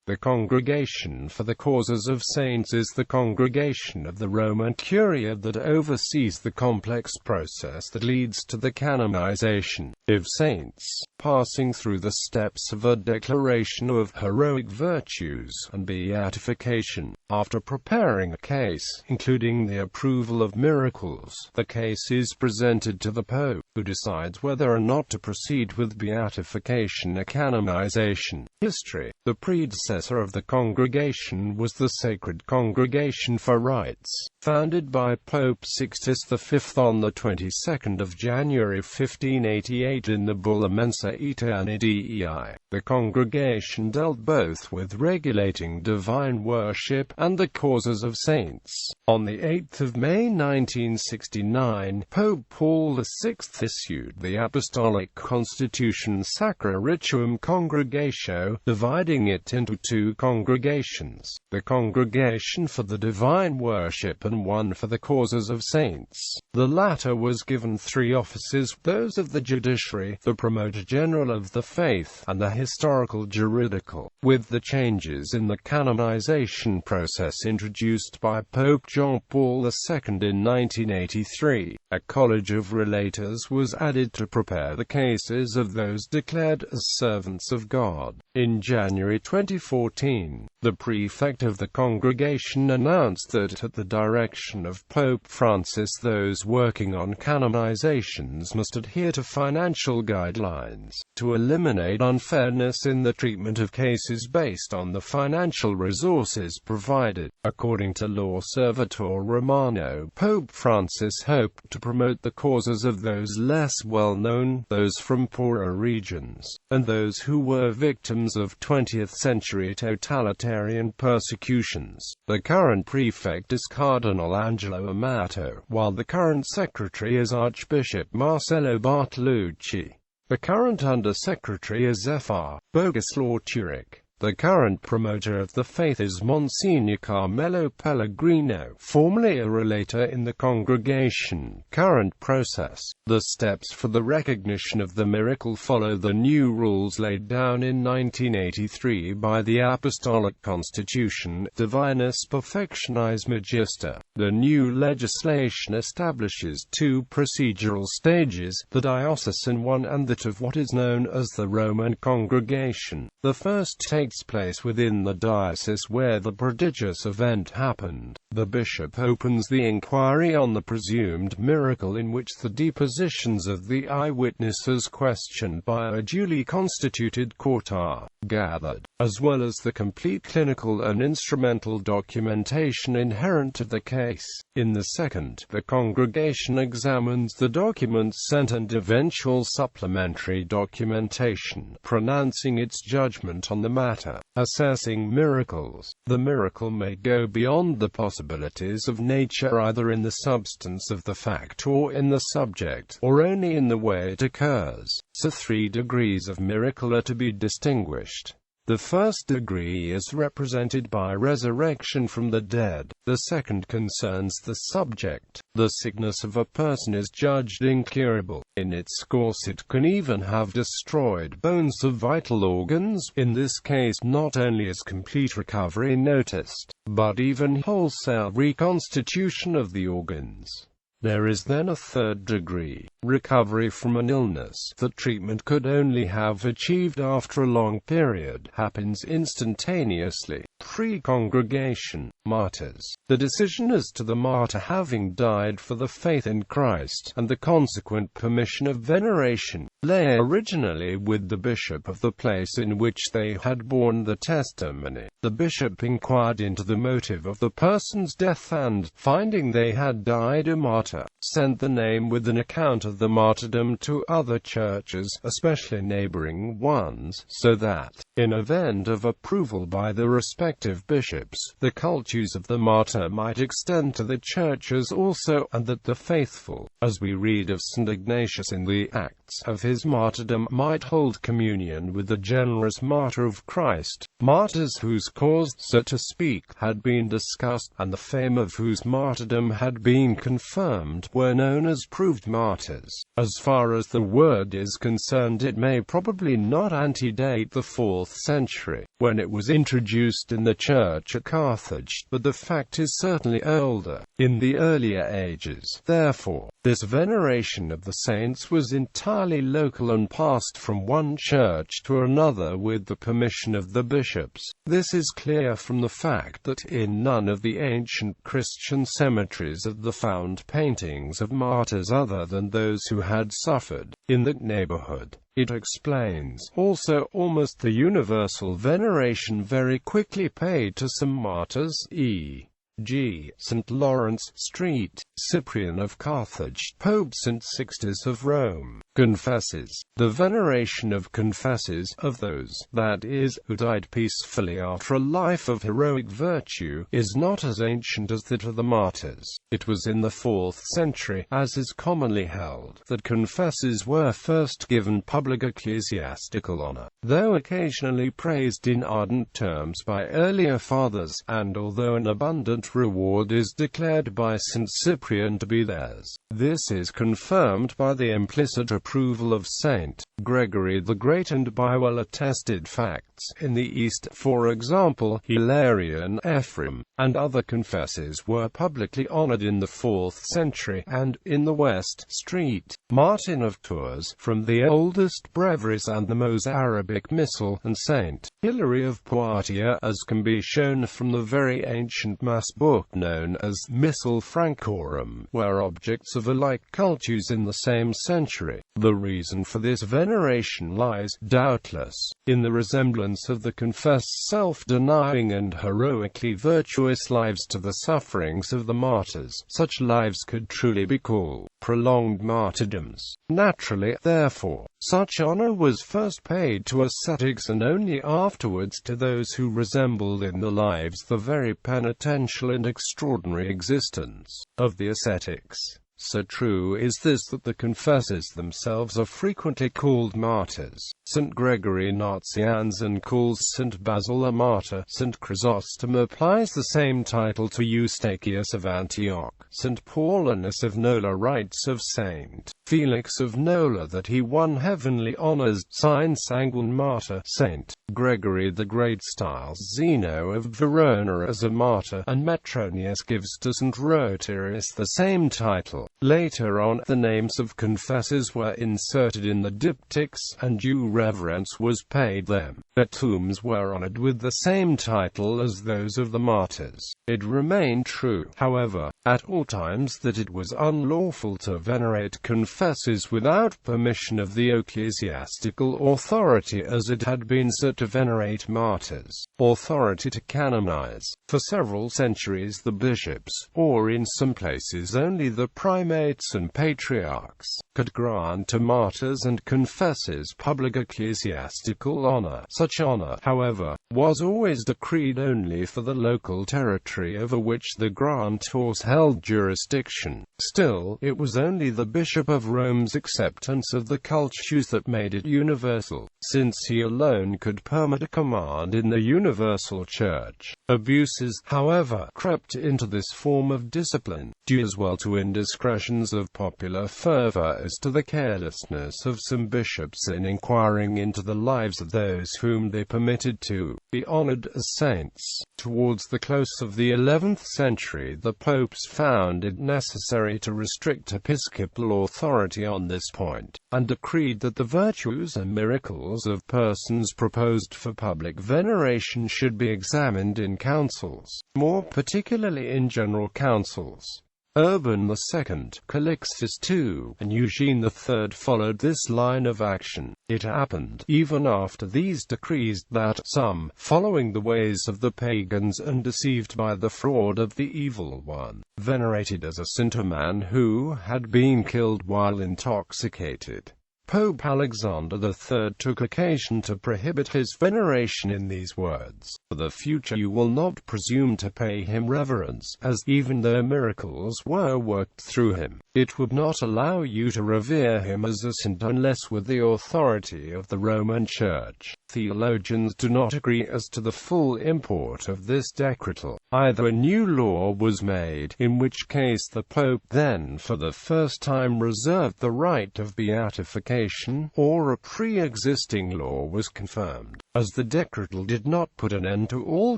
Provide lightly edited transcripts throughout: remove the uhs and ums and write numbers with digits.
The Congregation for the Causes of Saints is the congregation of the Roman Curia that oversees the complex process that leads to the canonization of saints, passing through the steps of a declaration of heroic virtues and beatification. After preparing a case, including the approval of miracles, the case is presented to the Pope, who decides whether or not to proceed with beatification or canonization. History. The predecessor of the congregation was the Sacred Congregation for Rites, founded by Pope Sixtus V on the 22nd of January 1588 in the bull Mensa Aeterni Dei. The congregation dealt both with regulating divine worship and the causes of saints. On the 8th of May 1969, Pope Paul VI issued the Apostolic Constitution Sacra Rituum Congregatio, dividing it into two congregations, the Congregation for the Divine Worship and one for the Causes of Saints. The latter was given three offices, those of the judiciary, the promoter general of the faith, and the historical juridical. With the changes in the canonization process introduced by Pope John Paul II in 1983, a college of Relators was added to prepare the cases of those declared as servants of God. In January 2014, the prefect of the congregation announced that at the direction of Pope Francis those working on canonizations must adhere to financial guidelines, to eliminate unfairness in the treatment of cases based on the financial resources provided. According to L'Osservatore Romano, Pope Francis hoped to promote the causes of those less well-known, those from poorer regions, and those who were victims of 20th-century totalitarian persecutions. The current prefect is Cardinal Angelo Amato, while the current secretary is Archbishop Marcello Bartolucci. The current Under-Secretary is Fr. Bogislaw Turek. The current promoter of the faith is Monsignor Carmelo Pellegrino, formerly a relator in the congregation. Current process. The steps for the recognition of the miracle follow the new rules laid down in 1983 by the Apostolic Constitution, Divinis Perfectionis Magister. The new legislation establishes two procedural stages, the diocesan one and that of what is known as the Roman Congregation. The first takes place within the diocese where the prodigious event happened. The bishop opens the inquiry on the presumed miracle, in which the depositions of the eyewitnesses questioned by a duly constituted court are gathered, as well as the complete clinical and instrumental documentation inherent to the case. In the second, the congregation examines the documents sent and eventual supplementary documentation, pronouncing its judgment on the matter. Assessing miracles. The miracle may go beyond the possibilities of nature, either in the substance of the fact or in the subject, or only in the way it occurs. So 3 degrees of miracle are to be distinguished. The first degree is represented by resurrection from the dead. The second concerns the subject. The sickness of a person is judged incurable. In its course it can even have destroyed bones of vital organs. In this case not only is complete recovery noticed, but even wholesale reconstitution of the organs. There is then a third degree, recovery from an illness that treatment could only have achieved after a long period, happens instantaneously. Pre-congregation. Martyrs. The decision as to the martyr having died for the faith in Christ, and the consequent permission of veneration, lay originally with the bishop of the place in which they had borne the testimony. The bishop inquired into the motive of the person's death and, finding they had died a martyr, sent the name with an account of the martyrdom to other churches, especially neighboring ones, so that, in event of approval by the respective bishops, the cultus of the martyr might extend to the churches also, and that the faithful, as we read of St. Ignatius in the Acts of his martyrdom, might hold communion with the generous martyr of Christ. Martyrs whose cause, so to speak, had been discussed, and the fame of whose martyrdom had been confirmed. confirmed were known as proved martyrs. As far as the word is concerned, it may probably not antedate the 4th century, when it was introduced in the church at Carthage, but the fact is certainly older, in the earlier ages. Therefore, this veneration of the saints was entirely local and passed from one church to another with the permission of the bishops. This is clear from the fact that in none of the ancient Christian cemeteries are there found paintings of martyrs other than those who had suffered in that neighborhood. It explains also almost the universal veneration very quickly paid to some martyrs, e.g. St. Lawrence Street, Cyprian of Carthage, Pope St. Sixtus of Rome. Confessors. The veneration of confessors, of those, that is, who died peacefully after a life of heroic virtue, is not as ancient as that of the martyrs. It was in the 4th century, as is commonly held, that confessors were first given public ecclesiastical honor, though occasionally praised in ardent terms by earlier fathers, and although an abundant reward is declared by St. Cyprian to be theirs. This is confirmed by the implicit approval of St. Gregory the Great and by well-attested facts in the East. For example, Hilarion, Ephraim, and other confessors were publicly honored in the 4th century, and, in the West, St. Martin of Tours, from the oldest breviaries and the Mozarabic Missal, and St. Hilary of Poitiers, as can be shown from the very ancient Mass book known as Missal Francorum, were objects of alike cultus in the same century. The reason for this veneration lies, doubtless, in the resemblance of the confessed self-denying and heroically virtuous lives to the sufferings of the martyrs. Such lives could truly be called prolonged martyrdoms. Naturally, therefore, such honor was first paid to ascetics and only afterwards to those who resembled in their lives the very penitential and extraordinary existence of the ascetics. So true is this that the confessors themselves are frequently called martyrs. St. Gregory Nazianzen calls St. Basil a martyr. St. Chrysostom applies the same title to Eustachius of Antioch. St. Paulinus of Nola writes of St. Felix of Nola that he won heavenly honors, sine sanguine martyr. St. Gregory the Great styles Zeno of Verona as a martyr, and Metronius gives to St. Rotarius the same title. Later on, the names of confessors were inserted in the diptychs, and due reverence was paid them. Their tombs were honored with the same title as those of the martyrs. It remained true, however, at all times that it was unlawful to venerate confessors without permission of the ecclesiastical authority, as it had been said to venerate martyrs. Authority to canonize. For several centuries the bishops, or in some places only the primates and patriarchs, could grant to martyrs and confessors public ecclesiastical honor. Such honor, however, was always decreed only for the local territory over which the grantors held jurisdiction. Still, it was only the Bishop of Rome's acceptance of the cultus that made it universal, since he alone could permit a command in the universal church. Abuses, however, crept into this form of discipline, due as well to indiscretions of popular fervor as to the carelessness of some bishops in inquiring into the lives of those whom they permitted to be honored as saints. Towards the close of the 11th century, the popes found it necessary to restrict episcopal authority on this point, and decreed that the virtues and miracles of persons proposed for public veneration should be examined in councils, more particularly in general councils. Urban II, Calixtus II, and Eugene III followed this line of action. It happened, even after these decrees, that some, following the ways of the pagans and deceived by the fraud of the evil one, venerated as a saint a man who had been killed while intoxicated. Pope Alexander III took occasion to prohibit his veneration in these words: "For the future you will not presume to pay him reverence, as, even though miracles were worked through him, It would not allow you to revere him as a saint unless with the authority of the Roman Church. Theologians do not agree as to the full import of this decretal. Either a new law was made, in which case the Pope then for the first time reserved the right of beatification, or a pre-existing law was confirmed. As the decretal did not put an end to all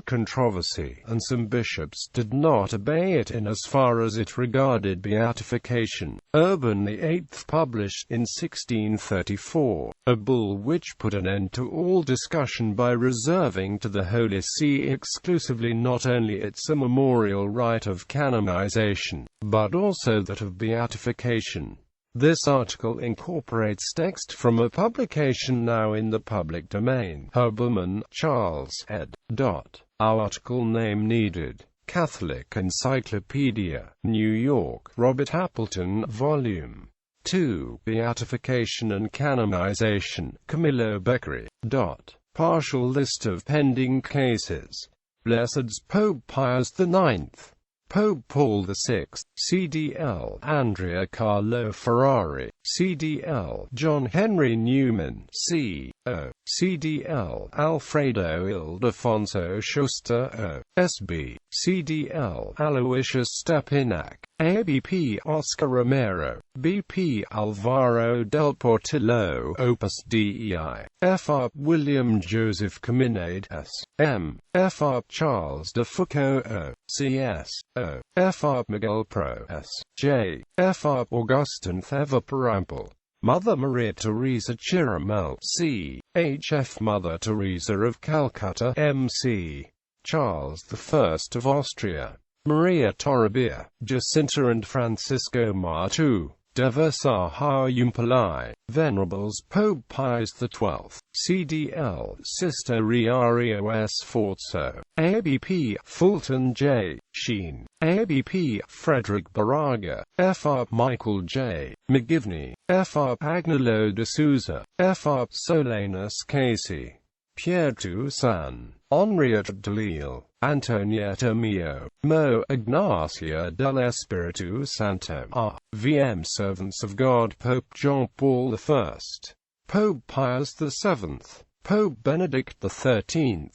controversy, and some bishops did not obey it in as far as it regarded beatification, Urban VIII published in 1634 a bull which put an end to all discussion by reserving to the Holy See exclusively not only its immemorial right of canonization, but also that of beatification. This article incorporates text from a publication now in the public domain. Huberman, Charles, ed. Article name needed. Catholic Encyclopedia, New York, Robert Appleton, Volume 2, Beatification and Canonization, Camillo Beccari. Partial list of pending cases. Blesseds Pope Pius IX, Pope Paul VI, CDL Andrea Carlo Ferrari, CDL John Henry Newman, C.O., CDL Alfredo Ildefonso Schuster, O.S.B., CDL Aloysius Stepinac, ABP Oscar Romero, BP Alvaro del Portillo, Opus Dei, FR William Joseph Caminade, S.M., FR Charles de Foucault, O. CS, O. FR Miguel Pro, S.J., FR Augustin Thevaparample, Mother Maria Teresa Chiramel, C.H.F. Mother Teresa of Calcutta, M.C. Charles I of Austria, Maria Toribia, Jacinta and Francisco Martu, Deversaha Umpalai, Venerables Pope Pius XII, CDL Sister Riario S. Forzo, ABP Fulton J. Sheen, ABP Frederick Baraga, FR Michael J. McGivney, FR Agnolo de Souza, FR Solanus Casey, Pierre Toussaint, Henriette Delille, Antonietta Mio, Mo Ignacia del Espiritu Santo, R.V.M. Servants of God Pope John Paul I, Pope Pius VII, Pope Benedict XIII,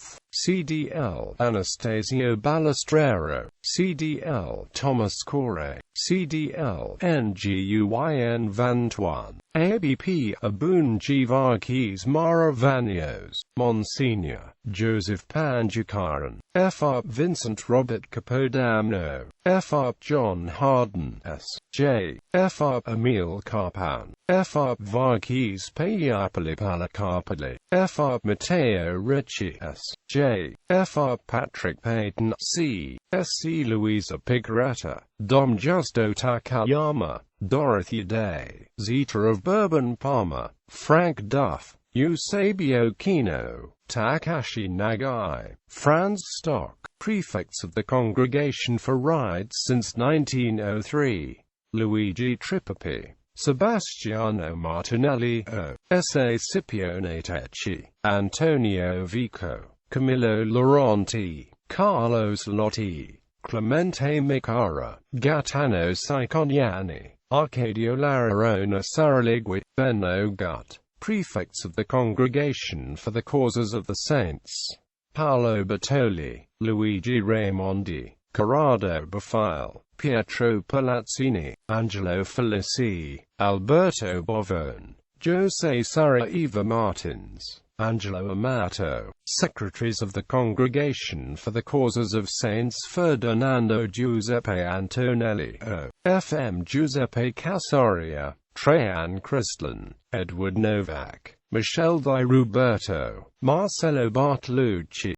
CDL Anastasio Balestrero, CDL Thomas Corre, CDL Nguyen Van Tuan, ABP Abun Givarkis Maravanios, Monsignor Joseph Panjukaran, FR Vincent Robert Capodamno, FR John Harden, S.J., FR Emile Carpan, FR Varkis Payapali Palacarpali, FR Matteo Ricci, S.J., FR Patrick Payton, C. SC Louisa Picaretta, Dom Justo Takayama, Dorothy Day, Zeta of Bourbon Palmer, Frank Duff, Eusebio Kino, Takashi Nagai, Franz Stock, Prefects of the Congregation for Rites since 1903, Luigi Tripapi, Sebastiano Martinelli, O.S.A. Scipione Tecci, Antonio Vico, Camillo Laurenti, Carlos Lotti, Clemente Micara, Gaetano Saiconiani, Arcadio Lararona Saraligui, Benno Gut, Prefects of the Congregation for the Causes of the Saints, Paolo Bertoli, Luigi Raimondi, Corrado Bafile, Pietro Palazzini, Angelo Felici, Alberto Bovone, Jose Saraiva Martins, Angelo Amato, Secretaries of the Congregation for the Causes of Saints Ferdinando Giuseppe Antonelli, O.F.M. Giuseppe Casoria, Trajan Cristlan, Edward Novak, Michele Di Ruberto, Marcello Bartolucci,